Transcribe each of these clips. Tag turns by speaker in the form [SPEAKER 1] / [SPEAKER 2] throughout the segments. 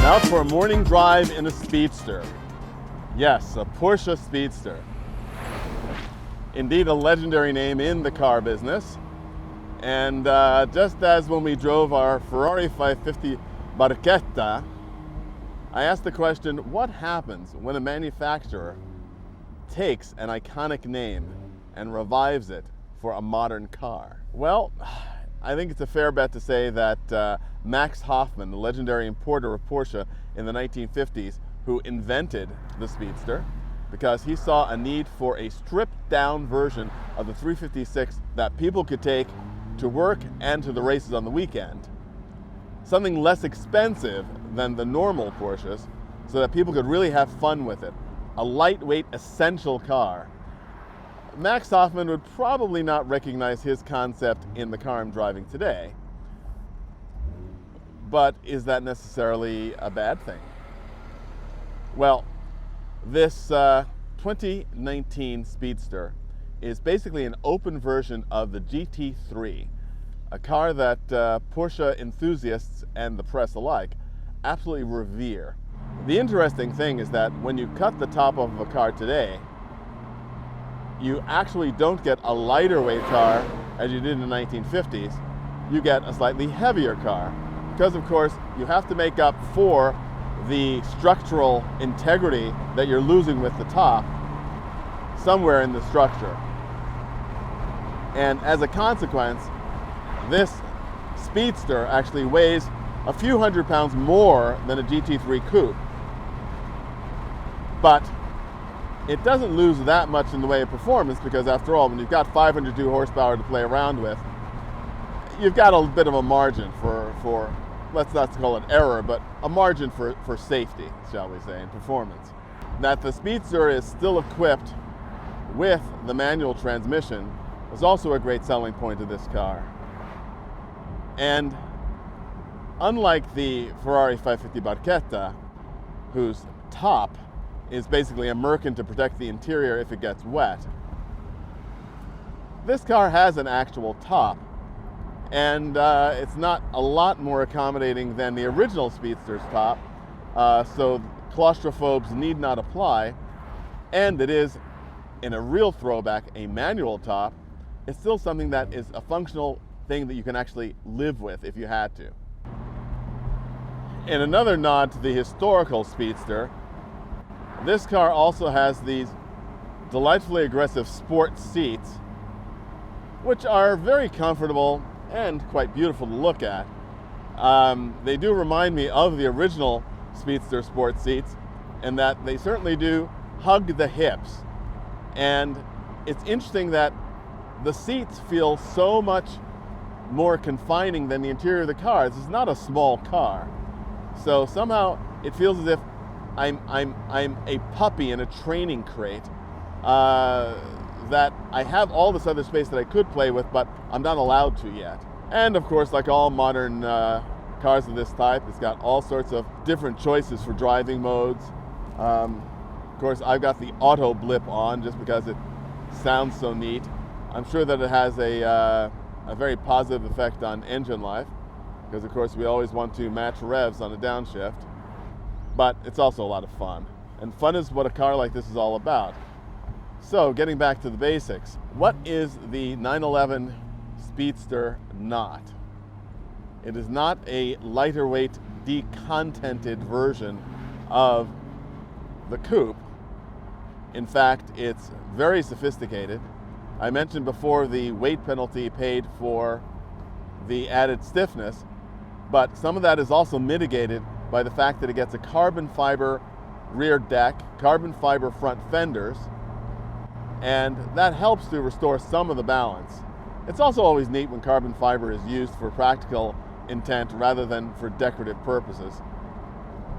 [SPEAKER 1] Out for a morning drive in a Speedster. Yes, a Porsche Speedster. Indeed, a legendary name in the car business. And just as when we drove our Ferrari 550 Barchetta, I asked the question, what happens when a manufacturer takes an iconic name and revives it for a modern car? Well, I think it's a fair bet to say that Max Hoffman, the legendary importer of Porsche in the 1950s, who invented the Speedster, because he saw a need for a stripped-down version of the 356 that people could take to work and to the races on the weekend. Something less expensive than the normal Porsches, so that people could really have fun with it. A lightweight, essential car. Max Hoffman would probably not recognize his concept in the car I'm driving today. But is that necessarily a bad thing? Well, this 2019 Speedster is basically an open version of the GT3, a car that Porsche enthusiasts and the press alike absolutely revere. The interesting thing is that when you cut the top off of a car today, you actually don't get a lighter weight car as you did in the 1950s. You get a slightly heavier car because, of course, you have to make up for the structural integrity that you're losing with the top somewhere in the structure. And as a consequence, this Speedster actually weighs a few hundred pounds more than a GT3 coupe. But it doesn't lose that much in the way of performance because, after all, when you've got 502 horsepower to play around with, you've got a bit of a margin for let's not call it error, but a margin for safety, shall we say, and performance. That the Speedster is still equipped with the manual transmission is also a great selling point of this car. And unlike the Ferrari 550 Barchetta, whose top is basically a merkin to protect the interior if it gets wet, this car has an actual top, and it's not a lot more accommodating than the original Speedster's top, so claustrophobes need not apply, and it is, in a real throwback, a manual top. It's still something that is a functional thing that you can actually live with if you had to. In another nod to the historical Speedster, this car also has these delightfully aggressive sport seats, which are very comfortable and quite beautiful to look at. They do remind me of the original Speedster sport seats, in that they certainly do hug the hips. And it's interesting that the seats feel so much more confining than the interior of the car. This is not a small car. So somehow it feels as if I'm a puppy in a training crate, that I have all this other space that I could play with, but I'm not allowed to yet. And of course, like all modern cars of this type, it's got all sorts of different choices for driving modes. Of course, I've got the auto blip on just because it sounds so neat. I'm sure that it has a very positive effect on engine life, because of course we always want to match revs on a downshift. But it's also a lot of fun. And fun is what a car like this is all about. So, getting back to the basics, what is the 911 Speedster not? It is not a lighter weight, decontented version of the coupe. In fact, it's very sophisticated. I mentioned before the weight penalty paid for the added stiffness, but some of that is also mitigated by the fact that it gets a carbon fiber rear deck, carbon fiber front fenders, and that helps to restore some of the balance. It's also always neat when carbon fiber is used for practical intent rather than for decorative purposes.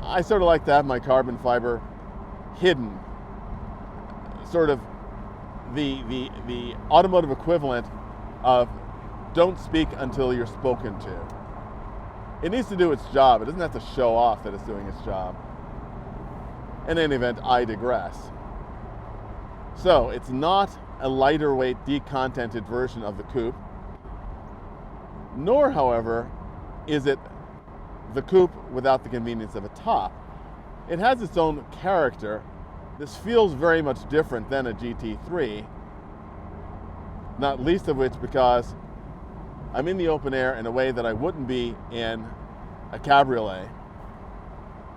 [SPEAKER 1] I sort of like to have my carbon fiber hidden, sort of the automotive equivalent of don't speak until you're spoken to. It needs to do its job. It doesn't have to show off that it's doing its job. In any event, I digress. So, it's not a lighter weight, decontented version of the coupe, nor, however, is it the coupe without the convenience of a top. It has its own character. This feels very much different than a GT3, not least of which because I'm in the open air in a way that I wouldn't be in a cabriolet.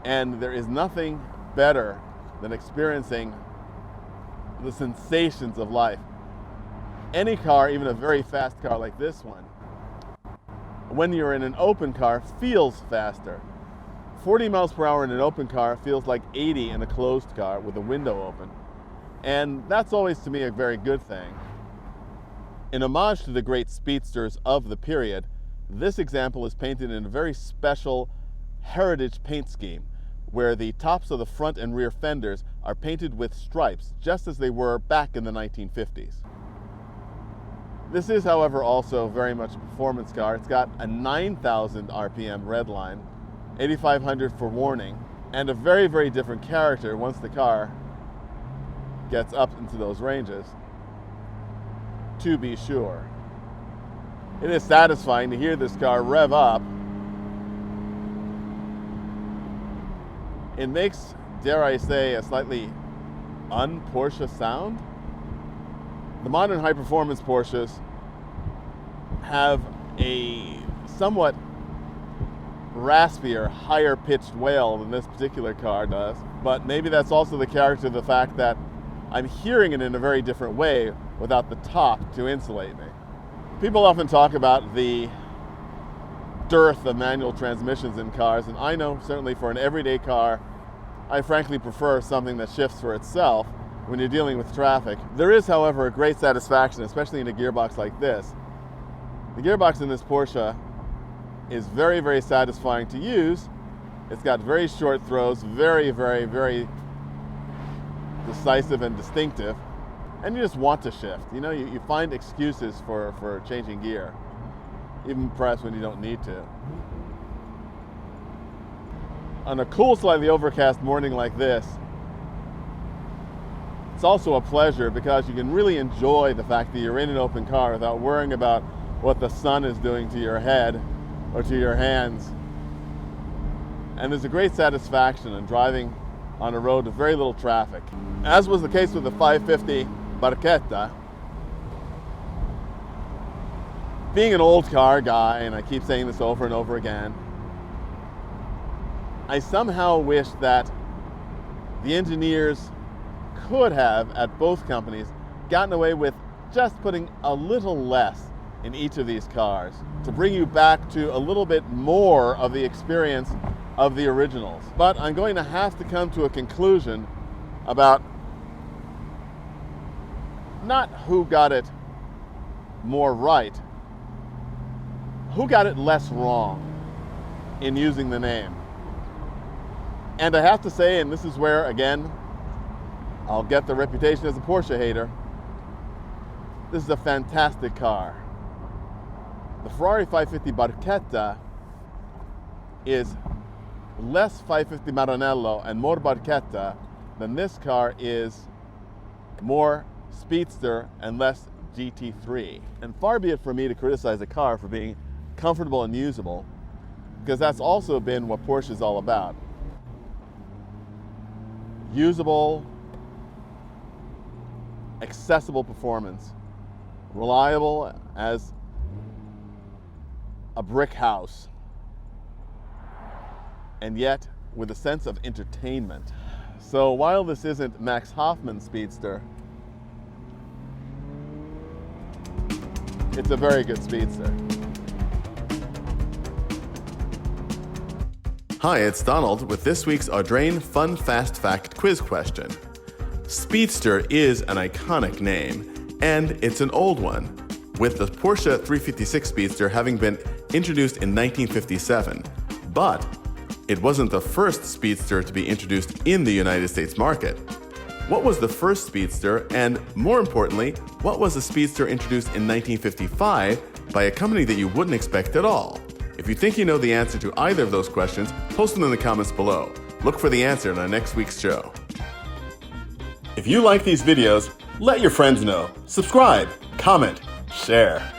[SPEAKER 1] And there is nothing better than experiencing the sensations of life. Any car, even a very fast car like this one, when you're in an open car, feels faster. 40 miles per hour in an open car feels like 80 in a closed car with a window open. And that's always, to me, a very good thing. In homage to the great speedsters of the period, this example is painted in a very special heritage paint scheme, where the tops of the front and rear fenders are painted with stripes, just as they were back in the 1950s. This is, however, also very much a performance car. It's got a 9,000 RPM redline, 8,500 for warning, and a very, very different character once the car gets up into those ranges, to be sure. It is satisfying to hear this car rev up. It makes, dare I say, a slightly un-Porsche sound. The modern high-performance Porsches have a somewhat raspier, higher-pitched wail than this particular car does, but maybe that's also the character of the fact that I'm hearing it in a very different way without the top to insulate me. People often talk about the dearth of manual transmissions in cars, and I know certainly for an everyday car, I frankly prefer something that shifts for itself when you're dealing with traffic. There is, however, a great satisfaction, especially in a gearbox like this. The gearbox in this Porsche is very, very satisfying to use. It's got very short throws, very, very, very decisive and distinctive, and you just want to shift. You know, you find excuses for changing gear, even perhaps when you don't need to. On a cool, slightly overcast morning like this, it's also a pleasure because you can really enjoy the fact that you're in an open car without worrying about what the sun is doing to your head or to your hands. And there's a great satisfaction in driving on a road with very little traffic. As was the case with the 550 Barchetta, being an old car guy, and I keep saying this over and over again, I somehow wish that the engineers could have, at both companies, gotten away with just putting a little less in each of these cars to bring you back to a little bit more of the experience of the originals. But I'm going to have to come to a conclusion about not who got it more right, who got it less wrong in using the name. And I have to say, and this is where, again, I'll get the reputation as a Porsche hater, this is a fantastic car. The Ferrari 550 Barchetta is less 550 Maranello and more Barchetta than this car is more Speedster and less GT3. And far be it from me to criticize a car for being comfortable and usable, because that's also been what Porsche is all about. Usable, accessible performance, reliable as a brick house, and yet with a sense of entertainment. So while this isn't Max Hoffman's Speedster, it's a very good Speedster. Hi, it's Donald with this week's Audrain Fun Fast Fact quiz question. Speedster is an iconic name, and it's an old one, with the Porsche 356 Speedster having been introduced in 1957. But it wasn't the first Speedster to be introduced in the United States market. What was the first Speedster, and more importantly, what was the Speedster introduced in 1955 by a company that you wouldn't expect at all? If you think you know the answer to either of those questions, post them in the comments below. Look for the answer in our next week's show. If you like these videos, let your friends know. Subscribe, comment, share.